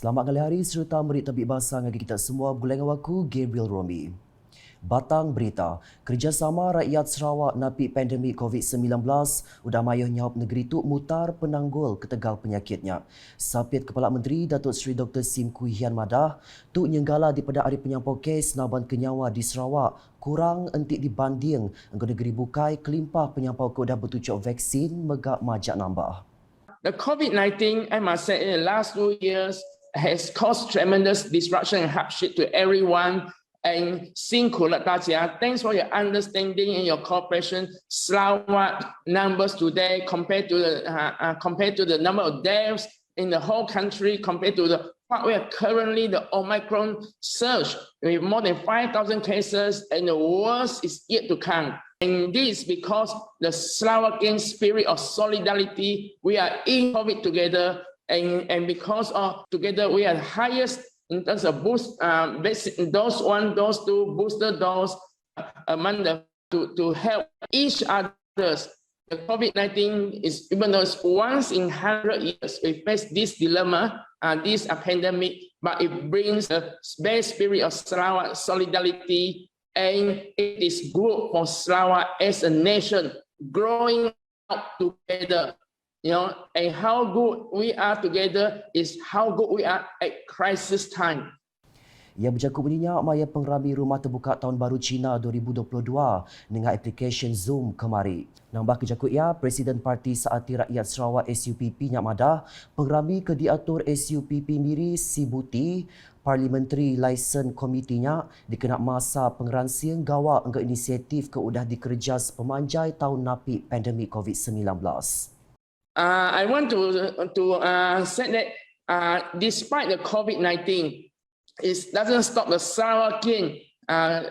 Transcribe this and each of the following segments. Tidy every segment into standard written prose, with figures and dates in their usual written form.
Selamat kali hari serta merit tabik bahasa dengan kita semua bergulai dengan aku Gabriel Romi. Batang berita, kerjasama rakyat Sarawak napi pandemik COVID-19 udah mayuh nyawab negeri tu mutar penanggul ketegal penyakitnya. Sapit Kepala Menteri Datuk Seri Dr. Sim Kui Hian Madah tu nyenggala di pada hari penyampau kes naban kenyawa di Sarawak kurang entik dibanding engkau negeri bukai kelimpah penyampau ke udah bertucuk vaksin megak majak nambah. The COVID-19, I must say, in the last 2 years has caused tremendous disruption and hardship to everyone. And 辛苦了大家. Thanks for your understanding and your cooperation. Sarawak numbers today compared to the number of deaths in the whole country compared to what we are currently the Omicron surge with more than 5,000 cases, and the worst is yet to come. And this because the Slovakian spirit of solidarity, we are in COVID together, and because of together we are the highest in terms of dose 1, dose 2, booster dose among to help each other. The COVID-19 is, even though it's once in 100 years, we face this dilemma, this pandemic, but it brings the best spirit of Sarawak solidarity, and it is good for Sarawak as a nation growing up together. And how good we are together is how good we are at crisis time. Ia berjakut bunyinya maya pengrami Rumah Terbuka Tahun Baru Cina 2022 dengan aplikasi Zoom kemari. Nambah kejakut ia, Presiden Parti Saati Rakyat Sarawak SUPP Nyak Madah, pengrami ke diatur SUPP Miri Sibuti, Parlimentary License Komitinya dikenal masa pengeransian gawa engkau inisiatif ke udah dikerjas pemanjai tahun napi pandemik COVID-19. I want to say that despite the COVID-19, it doesn't stop the Slovakian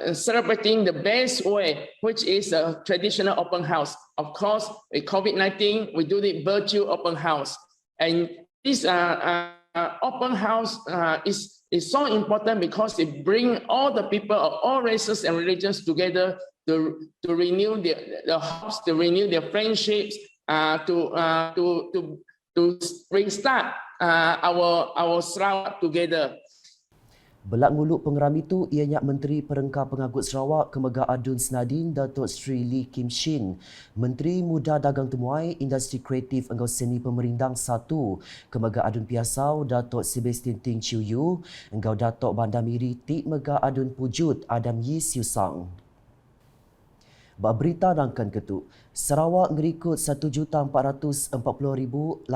celebrating the best way, which is a traditional open house. Of course, with COVID-19, we do the virtual open house. And this open house is so important because it brings all the people of all races and religions together to renew their hopes, to renew their friendships, to restart our Sarawak together. Belak nguluk pengerami itu ianya Menteri Perengkah Pengagut Sarawak Kemega Adun Senadin Datuk Seri Lee Kim Shin, Menteri Muda Dagang Temuai, Industri Kreatif Engkau Seni Pemerindang 1 Kemega Adun Piasau Datuk Sebastian Ting Chiu Yu, Engkau Datuk Bandar Miri Tik Mega Adun Pujut Adam Yi Siu Sang. Bak berita rangkan ketuk, Sarawak ngerikut 1,440,842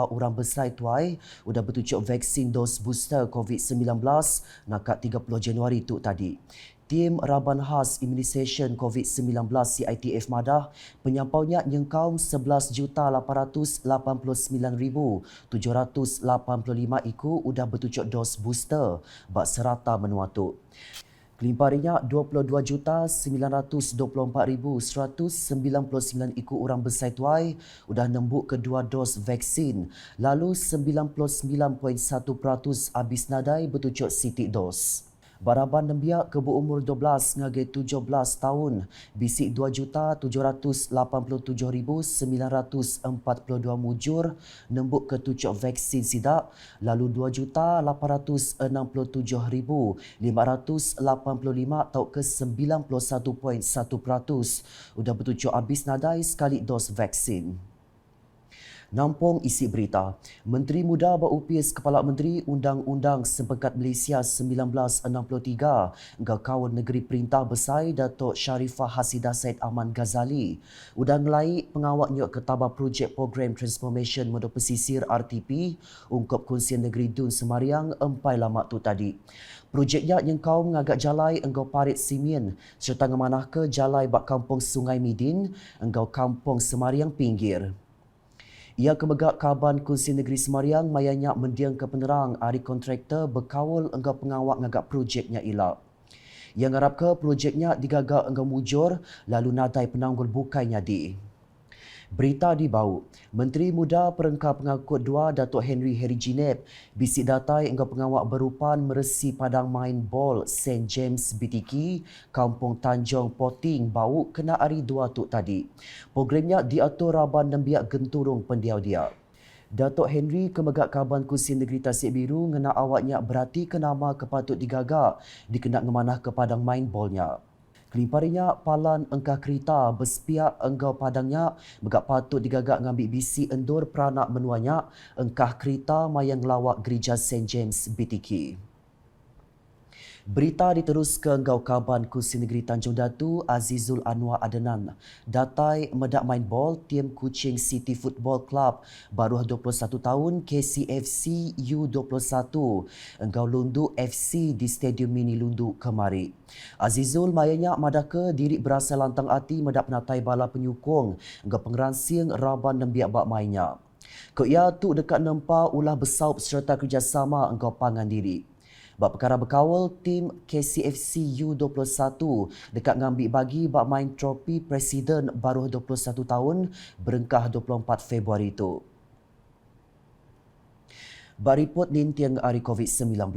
orang besar tuai udah bertucuk vaksin dos booster COVID-19 nakat 30 Januari tu tadi. Tim Raban Khas Immunisation COVID-19 CITF Madah penyampaunya nyengkaum 11,889,785 iku udah bertucuk dos booster bak serata menuatuk. Kelimpah rinyak 22,924,199 iku orang besar tuai udah nembuk kedua dos vaksin, lalu 99.1% habis nadai bertucuk sitik dos. Baraban nembiak ke berumur 12 ngagai 17 tahun, bisik 2,787,942 mujur nembuk ketucuk vaksin sidak, lalu 2,867,585 atau ke 91.1% udah bertucuk habis nadai sekali dos vaksin. Nampung isi berita, Menteri Muda berupis Kepala Menteri Undang-Undang Sempekat Malaysia 1963 engkau kawan negeri Perintah Besar Datuk Sharifah Hasidah Said Ahmad Ghazali udah ngelai pengawak nyok ketabah projek program Transformation Modal Pesisir RTP ungkap Konsian Negeri Dun Semariang empai lama tu tadi. Projeknya yang kau mengagak jalai engkau Parit Simin serta ngemanah ke jalai bak Kampung Sungai Midin engkau Kampung Semariang Pinggir. Ia kemegak Kaban Konsian Negeri Semariang mayanya mendiang ke penerang hari kontraktor berkawal engkau pengawak ngagak projeknya ilap. Ia ngarap ke projeknya digagak engkau mujur lalu nadai penanggul bukainya di. Berita di bau, Menteri Muda Perengkah Pengagut 2 Datuk Henry Ginep bisik datai engkau pengawak berupan meresi padang main bol St. James BTK, Kampung Tanjung Poting bau kena hari 2 tu tadi. Programnya diatur Raban Nembiak Genturung Pendiau dia. Datuk Henry Kemegak Kaban Kursi Negeri Tasik Biru ngena awaknya berarti ke nama kepatut digagak dikenak ngemanah ke padang main bolnya. Kelimparinya palan engkah kereta bersepiak enggau padangnya megak patut digagak ngambil bisi endur peranak menuanya engkah kereta mayang lawak gereja St. James BTK. Berita diterus ke Enggau Kaban Kursi Negeri Tanjung Datu Azizul Anwar Adenan. Datai medak main bol tim Kuching City Football Club baru 21 tahun KCFC U21 Enggau Lundu FC di Stadium Mini Lundu kemari. Azizul mayanya madaka diri berasa lantang hati medak penatai bala penyukung Enggau pengeransiang raban nembiak bak mainnya. Kau ia tu dekat nempa ulah bersaup serta kerjasama Enggau pangan diri. Bak perkara berkawal, tim KCFC U21 dekat ngambil bagi bak main trofi Presiden baru 21 tahun berengkah 24 Februari itu. Baripot nintiang hari COVID-19,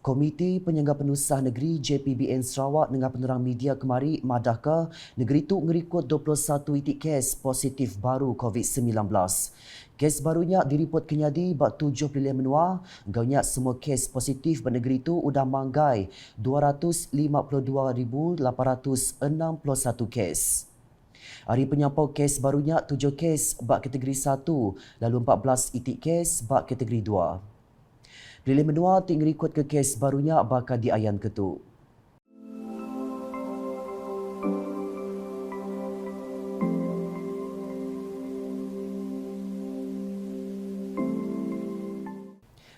Komiti Penyangga Penusah Negeri JPBN Sarawak dengan penerang media kemari madahkah negeri itu ngerikut 21 itik kes positif baru COVID-19. Kes barunya diripot kenyadi bak 7 pilihan menua, gaunya semua kes positif di negeri itu udah manggai 252,861 kes. Hari penyampau kes barunya 7 kes bak kategori 1, lalu 14 itik kes bak kategori 2. Pilih menua tinggal ikut ke kes barunya bakal diayan ketu.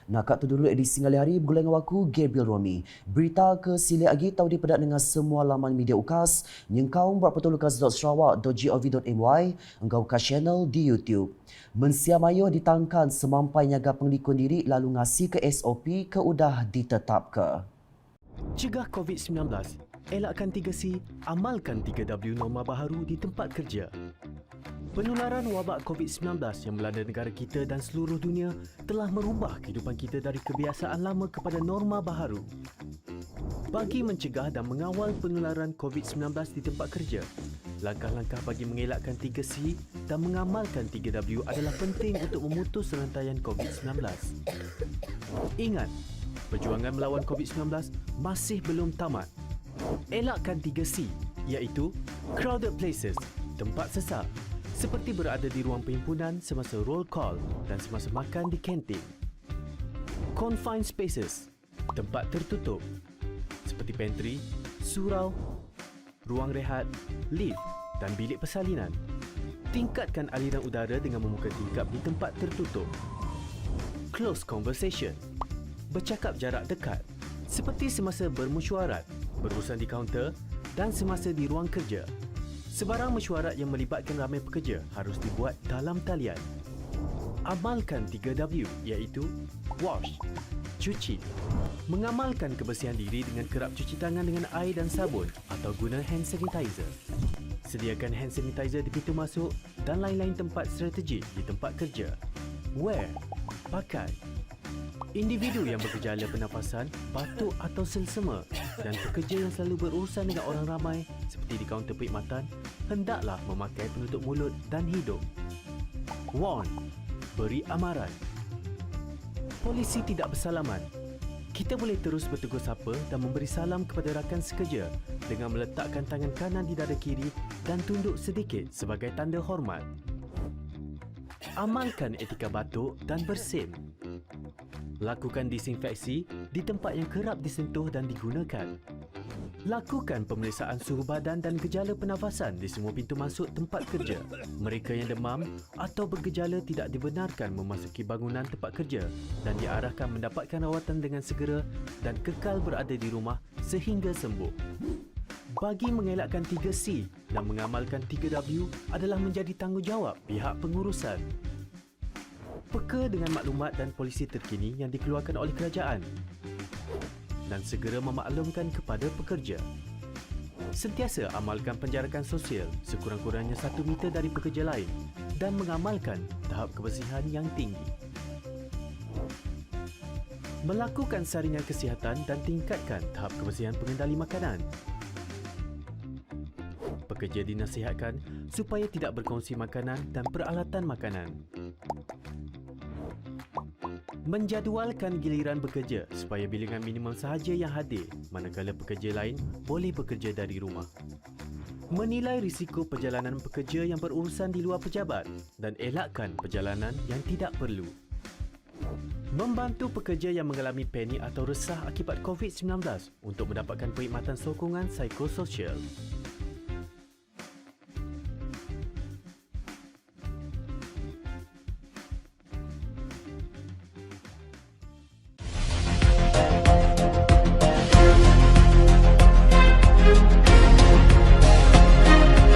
Nakak tu dulu edisi ngali hari bergulai dengan waku Gabriel Romi. Berita ke sila lagi tahu dipedak dengan semua laman media ukas, nyengkau beratpetulukas.sarawak.gov.my, engkau ukas channel di YouTube. Mensia mayo ditangkan semampai nyaga penglikun diri lalu ngasih ke SOP ke udah ditetap ke. Cegah COVID-19, elakkan 3C, amalkan 3W norma baharu di tempat kerja. Penularan wabak COVID-19 yang melanda negara kita dan seluruh dunia telah merubah kehidupan kita dari kebiasaan lama kepada norma baharu. Bagi mencegah dan mengawal penularan COVID-19 di tempat kerja, langkah-langkah bagi mengelakkan 3C dan mengamalkan 3W adalah penting untuk memutus rantaian COVID-19. Ingat, perjuangan melawan COVID-19 masih belum tamat. Elakkan 3C, iaitu crowded places, tempat sesak, seperti berada di ruang perhimpunan semasa roll call dan semasa makan di kantin. Confined spaces, tempat tertutup, seperti pantry, surau, ruang rehat, lift dan bilik persalinan. Tingkatkan aliran udara dengan membuka tingkap di tempat tertutup. Close conversation, bercakap jarak dekat, seperti semasa bermesyuarat, berurusan di kaunter dan semasa di ruang kerja. Sebarang mesyuarat yang melibatkan ramai pekerja harus dibuat dalam talian. Amalkan 3W iaitu wash, cuci. Mengamalkan kebersihan diri dengan kerap cuci tangan dengan air dan sabun atau guna hand sanitizer. Sediakan hand sanitizer di pintu masuk dan lain-lain tempat strategik di tempat kerja. Wear, pakai. Individu yang bergejala pernafasan, batuk atau selsema dan pekerja yang selalu berurusan dengan orang ramai seperti di kaunter perkhidmatan hendaklah memakai penutup mulut dan hidung. Warn, beri amaran. Polisi tidak bersalaman. Kita boleh terus bertegur sapa dan memberi salam kepada rakan sekerja dengan meletakkan tangan kanan di dada kiri dan tunduk sedikit sebagai tanda hormat. Amalkan etika batuk dan bersin. Lakukan disinfeksi di tempat yang kerap disentuh dan digunakan. Lakukan pemeriksaan suhu badan dan gejala pernafasan di semua pintu masuk tempat kerja. Mereka yang demam atau bergejala tidak dibenarkan memasuki bangunan tempat kerja dan diarahkan mendapatkan rawatan dengan segera dan kekal berada di rumah sehingga sembuh. Bagi mengelakkan 3C dan mengamalkan 3W adalah menjadi tanggungjawab pihak pengurusan. Peka dengan maklumat dan polisi terkini yang dikeluarkan oleh kerajaan dan segera memaklumkan kepada pekerja. Sentiasa amalkan penjarakan sosial sekurang-kurangnya 1 meter dari pekerja lain dan mengamalkan tahap kebersihan yang tinggi. Melakukan saringan kesihatan dan tingkatkan tahap kebersihan pengendali makanan. Pekerja dinasihatkan supaya tidak berkongsi makanan dan peralatan makanan. Menjadualkan giliran bekerja supaya bilangan minimum sahaja yang hadir manakala pekerja lain boleh bekerja dari rumah. Menilai risiko perjalanan pekerja yang berurusan di luar pejabat dan elakkan perjalanan yang tidak perlu. Membantu pekerja yang mengalami panik atau resah akibat COVID-19 untuk mendapatkan perkhidmatan sokongan psikososial.